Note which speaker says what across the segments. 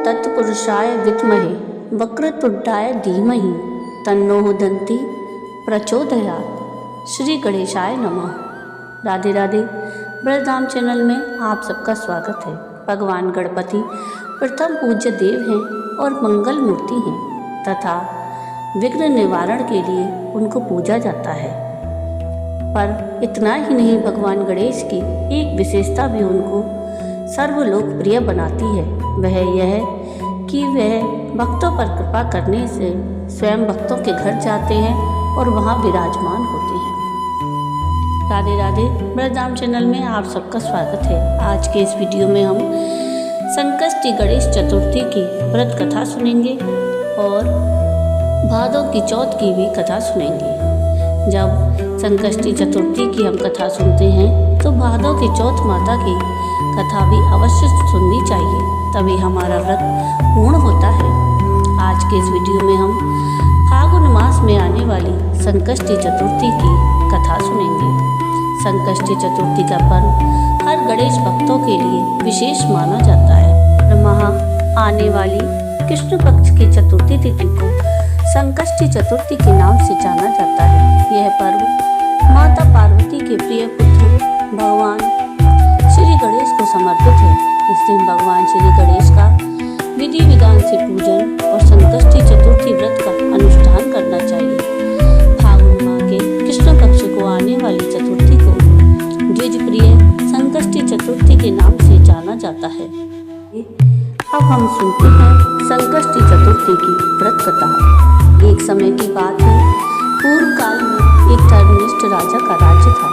Speaker 1: तत्पुरुषाय विद्महे वक्रतुंडाय धीमहि तन्नो दन्ति प्रचोदयात्। श्री गणेशाय नमः। राधे राधे। ब्रजधाम चैनल में आप सबका स्वागत है। भगवान गणपति प्रथम पूज्य देव हैं और मंगल मूर्ति हैं तथा विघ्न निवारण के लिए उनको पूजा जाता है। पर इतना ही नहीं, भगवान गणेश की एक विशेषता भी उनको सर्वलोकप्रिय बनाती है। वह यह कि वह भक्तों पर कृपा करने से स्वयं भक्तों के घर जाते हैं और वहां विराजमान होते हैं। राधे राधे। ब्रजधाम चैनल में आप सबका स्वागत है। आज के इस वीडियो में हम संकष्टी गणेश चतुर्थी की व्रत कथा सुनेंगे और भादों की चौथ की भी कथा सुनेंगे। जब संकष्टी चतुर्थी की हम कथा सुनते हैं तो भादों की चौथ माता की कथा भी अवश्य सुननी चाहिए, तभी हमारा व्रत पूर्ण होता है। आज के इस वीडियो में हम फागुन मास में आने वाली संकष्टी चतुर्थी की कथा सुनेंगे। संकष्टी चतुर्थी का पर्व हर गणेश भक्तों के लिए विशेष माना जाता है। वहाँ आने वाली कृष्ण पक्ष की चतुर्थी तिथि को संकष्टी चतुर्थी के नाम से जाना जाता है। यह पर्व माता पार्वती के प्रिय पुत्र भगवान श्री गणेश को समर्पित है। इस दिन भगवान श्री गणेश का विधि विधान से पूजन और संकष्टी चतुर्थी व्रत का अनुष्ठान करना चाहिए। फागुन माह के कृष्ण पक्ष को आने वाली चतुर्थी को द्विज प्रिय संकष्टी चतुर्थी के नाम से जाना जाता है। अब हम सुनते हैं संकष्टी चतुर्थी की व्रत कथा। एक समय की बात है, पूर्व काल में एक धर्मनिष्ठ राजा का राज्य था।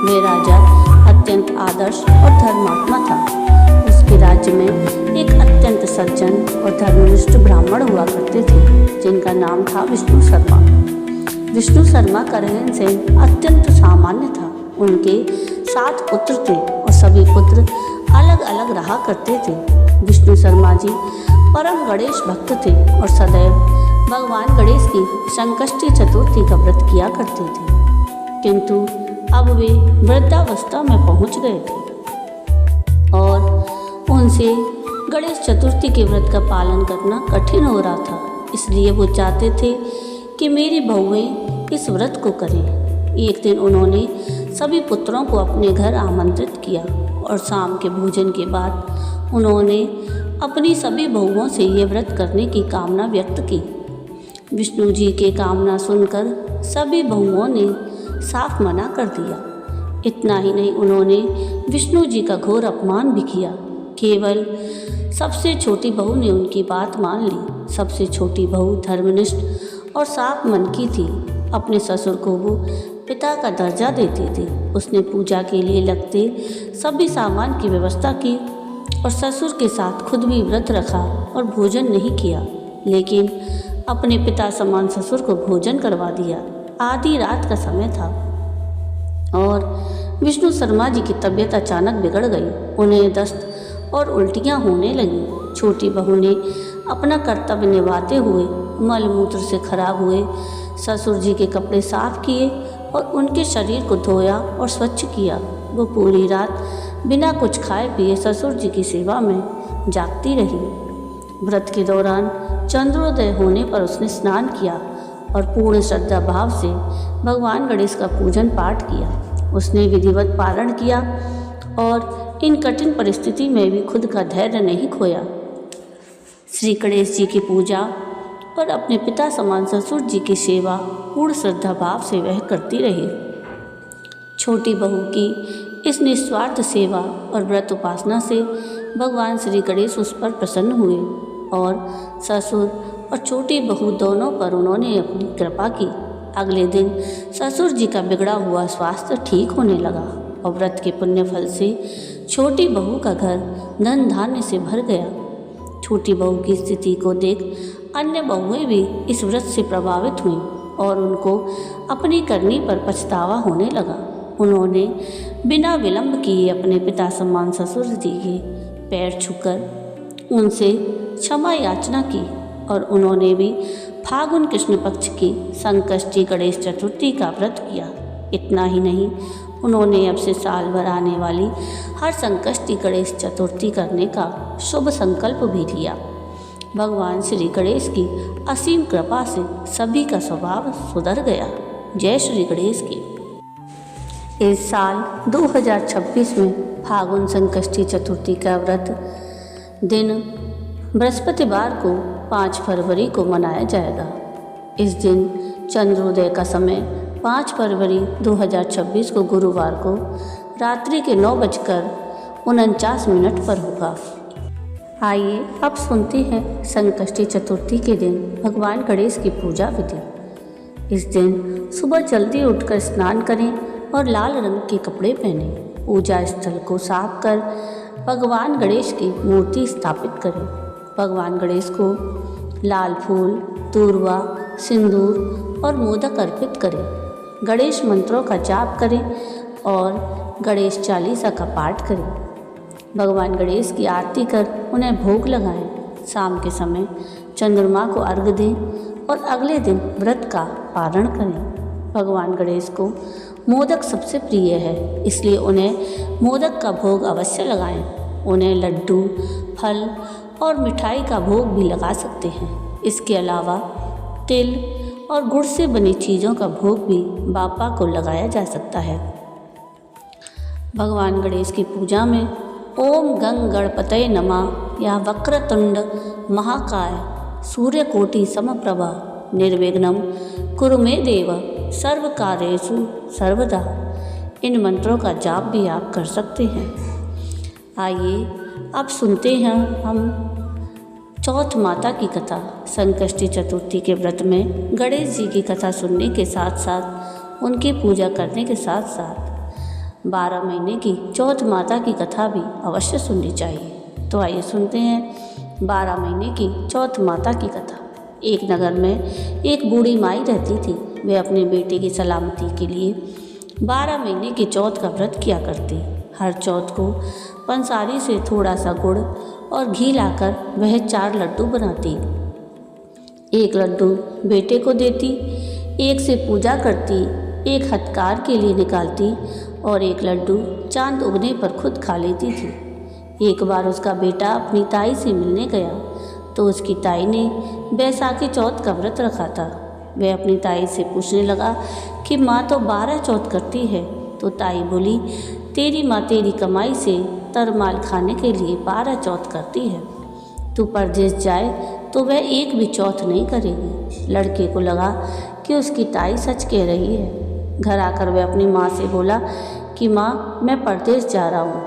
Speaker 1: वह राजा अत्यंत आदर्श और धर्मात्मा था। उसके राज्य में एक अत्यंत सज्जन और धर्मनिष्ठ ब्राह्मण हुआ करते थे, जिनका नाम था विष्णु शर्मा। विष्णु शर्मा का रहन सहन अत्यंत सामान्य था। उनके 7 पुत्र थे और सभी पुत्र अलग अलग रहा करते थे। विष्णु शर्मा जी परम गणेश भक्त थे और सदैव भगवान गणेश की संकष्टी चतुर्थी का व्रत किया करते थे। किंतु अब वे वृद्धावस्था में पहुंच गए थे और उनसे गणेश चतुर्थी के व्रत का पालन करना कठिन हो रहा था। इसलिए वो चाहते थे कि मेरी बहुएं इस व्रत को करें। एक दिन उन्होंने सभी पुत्रों को अपने घर आमंत्रित किया और शाम के भोजन के बाद उन्होंने अपनी सभी बहुओं से ये व्रत करने की कामना व्यक्त की। विष्णु जी के कामना सुनकर सभी बहुओं ने साफ मना कर दिया। इतना ही नहीं, उन्होंने विष्णु जी का घोर अपमान भी किया। केवल सबसे छोटी बहू ने उनकी बात मान ली। सबसे छोटी बहू धर्मनिष्ठ और साफ मन की थी। अपने ससुर को वो पिता का दर्जा देती थी। उसने पूजा के लिए लगते सभी सामान की व्यवस्था की और ससुर के साथ खुद भी व्रत रखा और भोजन नहीं किया, लेकिन अपने पिता समान ससुर को भोजन करवा दिया। आधी रात का समय था और विष्णु शर्मा जी की तबीयत अचानक बिगड़ गई। उन्हें दस्त और उल्टियाँ होने लगीं। छोटी बहू ने अपना कर्तव्य निभाते हुए मलमूत्र से खराब हुए ससुर जी के कपड़े साफ किए और उनके शरीर को धोया और स्वच्छ किया। वो पूरी रात बिना कुछ खाए पिए ससुर जी की सेवा में जागती रही। व्रत के दौरान चंद्रोदय होने पर उसने स्नान किया और पूर्ण श्रद्धा भाव से भगवान गणेश का पूजन पाठ किया। उसने विधिवत पारण किया और इन कठिन परिस्थिति में भी खुद का धैर्य नहीं खोया। श्री गणेश जी की पूजा और अपने पिता समान ससुर जी की सेवा पूर्ण श्रद्धा भाव से वह करती रही। छोटी बहू की इस निस्वार्थ सेवा और व्रत उपासना से भगवान श्री गणेश उस पर प्रसन्न हुए और ससुर और छोटी बहू दोनों पर उन्होंने अपनी कृपा की। अगले दिन ससुर जी का बिगड़ा हुआ स्वास्थ्य ठीक होने लगा और व्रत के पुण्य फल से छोटी बहू का घर धन धान्य से भर गया। छोटी बहू की स्थिति को देख अन्य बहुएं भी इस व्रत से प्रभावित हुईं और उनको अपनी करनी पर पछतावा होने लगा। उन्होंने बिना विलंब किए अपने पिता समान ससुर जी के पैर छूकर उनसे क्षमा याचना की और उन्होंने भी फागुन कृष्ण पक्ष की संकष्टी गणेश चतुर्थी का व्रत किया। इतना ही नहीं, उन्होंने अब से साल भर आने वाली हर संकष्टी गणेश चतुर्थी करने का शुभ संकल्प भी लिया। भगवान श्री गणेश की असीम कृपा से सभी का स्वभाव सुधर गया। जय श्री गणेश की। इस साल 2026 में फागुन संकष्टी चतुर्थी का व्रत दिन बृहस्पतिवार को 5 फरवरी को मनाया जाएगा। इस दिन चंद्रोदय का समय 5 फरवरी 2026 को गुरुवार को रात्रि के 9:49 पर होगा। आइए अब सुनते हैं संकष्टी चतुर्थी के दिन भगवान गणेश की पूजा विधि। इस दिन सुबह जल्दी उठकर स्नान करें और लाल रंग के कपड़े पहने पूजा स्थल को साफ कर भगवान गणेश की मूर्ति स्थापित करें। भगवान गणेश को लाल फूल, दूर्वा, सिंदूर और मोदक अर्पित करें। गणेश मंत्रों का जाप करें और गणेश चालीसा का पाठ करें। भगवान गणेश की आरती कर उन्हें भोग लगाएं। शाम के समय चंद्रमा को अर्घ्य दें और अगले दिन व्रत का पारण करें। भगवान गणेश को मोदक सबसे प्रिय है, इसलिए उन्हें मोदक का भोग अवश्य लगाएं। उन्हें लड्डू, फल और मिठाई का भोग भी लगा सकते हैं। इसके अलावा तिल और गुड़ से बनी चीज़ों का भोग भी बापा को लगाया जा सकता है। भगवान गणेश की पूजा में ओम गंग गणपतये नमः या वक्रतुंड महाकाय सूर्यकोटि समप्रभा निर्विघ्नं कुरु मे देव सर्व कार्येषु सर्वदा, इन मंत्रों का जाप भी आप कर सकते हैं। आइए अब सुनते हैं हम चौथ माता की कथा। संकष्टी चतुर्थी के व्रत में गणेश जी की कथा सुनने के साथ साथ उनकी पूजा करने के साथ साथ 12 महीने की चौथ माता की कथा भी अवश्य सुननी चाहिए। तो आइए सुनते हैं 12 महीने की चौथ माता की कथा। एक नगर में एक बूढ़ी माई रहती थी। वे अपने बेटे की सलामती के लिए 12 महीने की चौथ का व्रत किया करती। हर चौथ को पंसारी से थोड़ा सा गुड़ और घी लाकर वह 4 लड्डू बनाती। एक लड्डू बेटे को देती, एक से पूजा करती, एक हथकार के लिए निकालती और एक लड्डू चांद उगने पर खुद खा लेती थी। एक बार उसका बेटा अपनी ताई से मिलने गया तो उसकी ताई ने बैसाखी चौथ का व्रत रखा था। वह अपनी ताई से पूछने लगा कि माँ तो 12 चौथ करती है। तो ताई बोली, तेरी माँ तेरी कमाई से तरमाल खाने के लिए 12 चौथ करती है। तू परदेश जाए तो वह एक भी चौथ नहीं करेगी। लड़के को लगा कि उसकी ताई सच कह रही है। घर आकर वह अपनी माँ से बोला कि माँ, मैं परदेश जा रहा हूँ,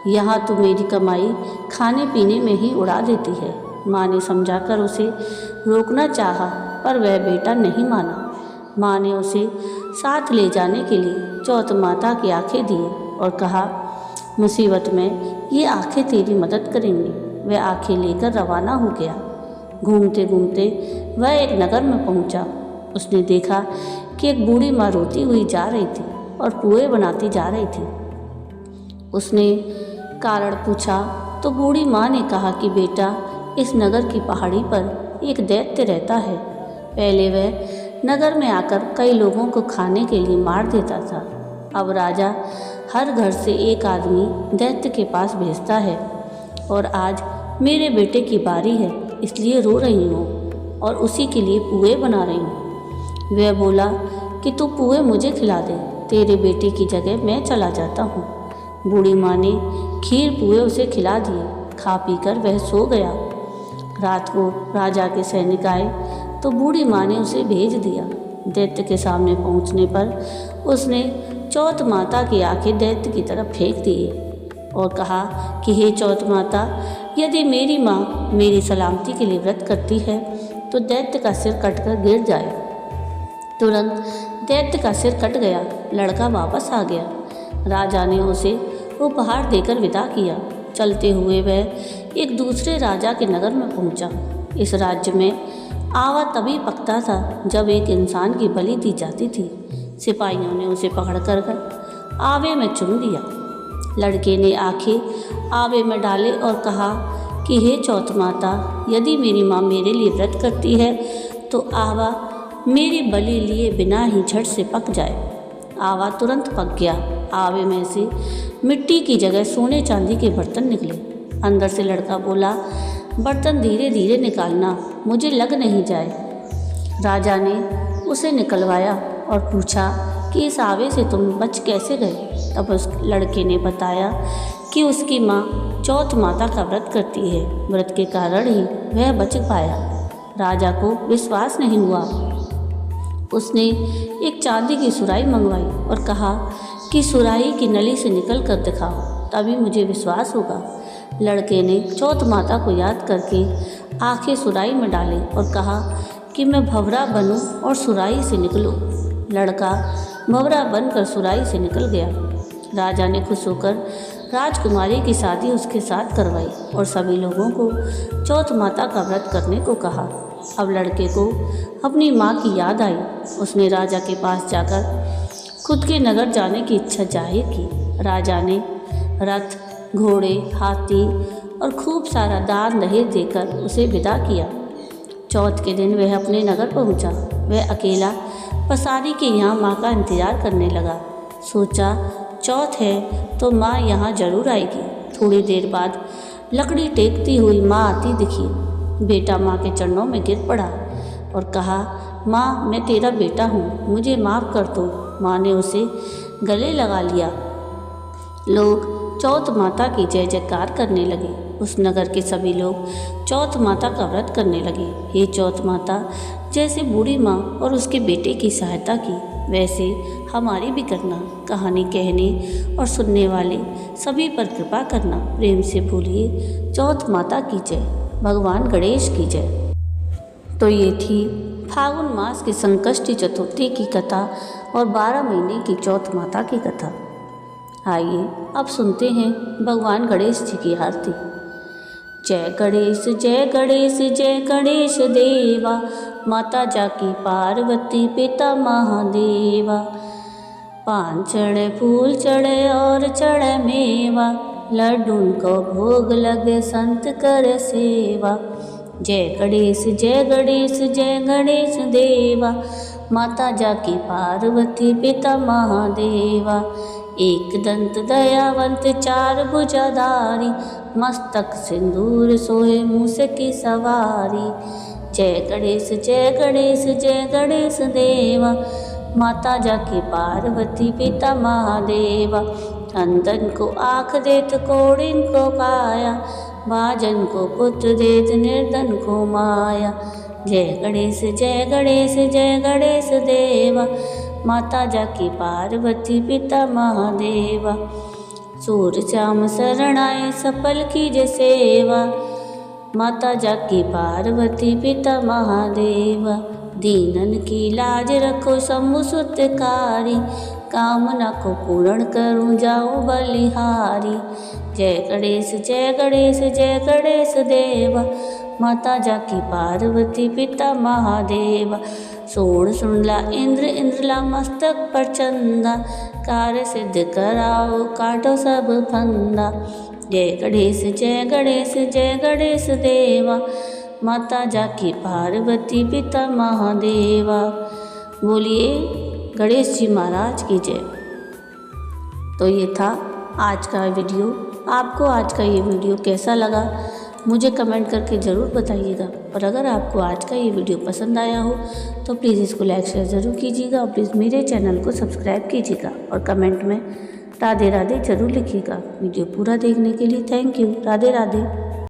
Speaker 1: यहाँ तो मेरी कमाई खाने पीने में ही उड़ा देती है। माँ ने समझाकर उसे रोकना चाहा पर वह बेटा नहीं माना। माँ ने उसे साथ ले जाने के लिए चौथ माता की आंखें दी और कहा, मुसीबत में ये आंखें तेरी मदद करेंगी। वह आंखें लेकर रवाना हो गया। घूमते घूमते वह एक नगर में पहुंचा। उसने देखा कि एक बूढ़ी माँ रोती हुई जा रही थी और पुए बनाती जा रही थी। उसने कारण पूछा तो बूढ़ी माँ ने कहा कि बेटा, इस नगर की पहाड़ी पर एक दैत्य रहता है। पहले वह नगर में आकर कई लोगों को खाने के लिए मार देता था। अब राजा हर घर से एक आदमी दैत्य के पास भेजता है और आज मेरे बेटे की बारी है, इसलिए रो रही हूँ और उसी के लिए पुए बना रही हूँ। वह बोला कि तू पुए मुझे खिला दे, तेरे बेटे की जगह मैं चला जाता हूँ। बूढ़ी माँ ने खीर पुए उसे खिला दिए। खा पीकर वह सो गया। रात को राजा के सैनिक आए तो बूढ़ी माँ ने उसे भेज दिया। दैत्य के सामने पहुँचने पर उसने चौथ माता की आंखें दैत्य की तरफ फेंक दिए और कहा कि हे चौथ माता, यदि मेरी माँ मेरी सलामती के लिए व्रत करती है तो दैत्य का सिर कटकर गिर जाए। तुरंत दैत्य का सिर कट गया। लड़का वापस आ गया। राजा ने उसे उपहार देकर विदा किया। चलते हुए वह एक दूसरे राजा के नगर में पहुंचा। इस राज्य में आवा तभी पकता था जब एक इंसान की बलि दी जाती थी। सिपाहियों ने उसे पकड़कर आवे में चुन दिया। लड़के ने आंखें आवे में डाले और कहा कि हे चौथ माता, यदि मेरी माँ मेरे लिए व्रत करती है तो आवा मेरी बलि लिए बिना ही झट से पक जाए। आवा तुरंत पक गया। आवे में से मिट्टी की जगह सोने चांदी के बर्तन निकले। अंदर से लड़का बोला, बर्तन धीरे धीरे निकालना, मुझे लग नहीं जाए। राजा ने उसे निकलवाया और पूछा कि इस आवे से तुम बच कैसे गए। तब उस लड़के ने बताया कि उसकी माँ चौथ माता का व्रत करती है, व्रत के कारण ही वह बच पाया। राजा को विश्वास नहीं हुआ। उसने एक चांदी की सुराही मंगवाई और कहा कि सुराही की नली से निकल कर दिखाओ, तभी मुझे विश्वास होगा। लड़के ने चौथ माता को याद करके आंखें सुराही में डाली और कहा कि मैं भंवरा बनूं और सुराही से निकलूं। लड़का भंवरा बनकर सुराही से निकल गया। राजा ने खुश होकर राजकुमारी की शादी उसके साथ करवाई और सभी लोगों को चौथ माता का व्रत करने को कहा। अब लड़के को अपनी माँ की याद आई। उसने राजा के पास जाकर खुद के नगर जाने की इच्छा जाहिर की। राजा ने रथ, घोड़े, हाथी और खूब सारा दान दहेज देकर उसे विदा किया। चौथ के दिन वह अपने नगर पहुंचा। वह अकेला पसारी के यहाँ माँ का इंतजार करने लगा। सोचा चौथ है तो माँ यहाँ जरूर आएगी। थोड़ी देर बाद लकड़ी टेकती हुई माँ आती दिखी। बेटा माँ के चरणों में गिर पड़ा और कहा, माँ मैं तेरा बेटा हूँ, मुझे माफ़ कर दो। माँ ने उसे गले लगा लिया। लोग चौथ माता की जय जयकार करने लगे। उस नगर के सभी लोग चौथ माता का व्रत करने लगे। हे चौथ माता, जैसे बूढ़ी माँ और उसके बेटे की सहायता की, वैसे हमारी भी करना। कहानी कहने और सुनने वाले सभी पर कृपा करना। प्रेम से बोलिए चौथ माता की जय, भगवान गणेश की जय। तो ये थी फागुन मास की संकष्टी चतुर्थी की कथा और 12 महीने की चौथ माता की कथा। आइए अब सुनते हैं भगवान गणेश जी की आरती। जय गणेश जय गणेश जय गणेश देवा, माता जाकी पार्वती पिता महादेवा। पान चढ़े फूल चढ़े और चढ़े मेवा, लड्डून को भोग लगे संत कर सेवा। जय गणेश जय गणेश जय गणेश देवा, माता जाकी पार्वती पिता महादेवा। एक दंत दयावंत चार भुजाधारी, मस्तक सिंदूर सोहे मूस की सवारी। जय गणेश जय गणेश जय गणेश देवा, माता जाकी पार्वती पिता महादेवा। अंधन को आँख देत कोढ़िन को काया, भाजन को पुत्र देत निर्धन को माया। जय गणेश जय गणेश जय गणेश देवा, माता जाकी पार्वती पिता महादेवा। सूर श्याम शरण आए सफल कीजे सेवा, माता जाकी पार्वती पिता महादेवा। दीनन की लाज रखो शंभु सुतकारी, कामना को पूर्ण करूं जाऊं बलिहारी। जय गणेश जय गणेश जय गणेश देवा, माता जाकी पार्वती पिता महादेवा। सोण सुनला इंद्र इंद्रला मस्तक पर चंदा, कार्य सिद्ध कराओ काटो सब फंदा। जय गणेश जय गणेश जय गणेश देवा, माता जाकी पार्वती पिता महादेवा। बोलिए गणेश जी महाराज की जय। तो ये था आज का वीडियो। आपको आज का ये वीडियो कैसा लगा मुझे कमेंट करके ज़रूर बताइएगा। और अगर आपको आज का ये वीडियो पसंद आया हो तो प्लीज़ इसको लाइक शेयर ज़रूर कीजिएगा और प्लीज़ मेरे चैनल को सब्सक्राइब कीजिएगा और कमेंट में राधे राधे ज़रूर लिखिएगा। वीडियो पूरा देखने के लिए थैंक यू। राधे राधे।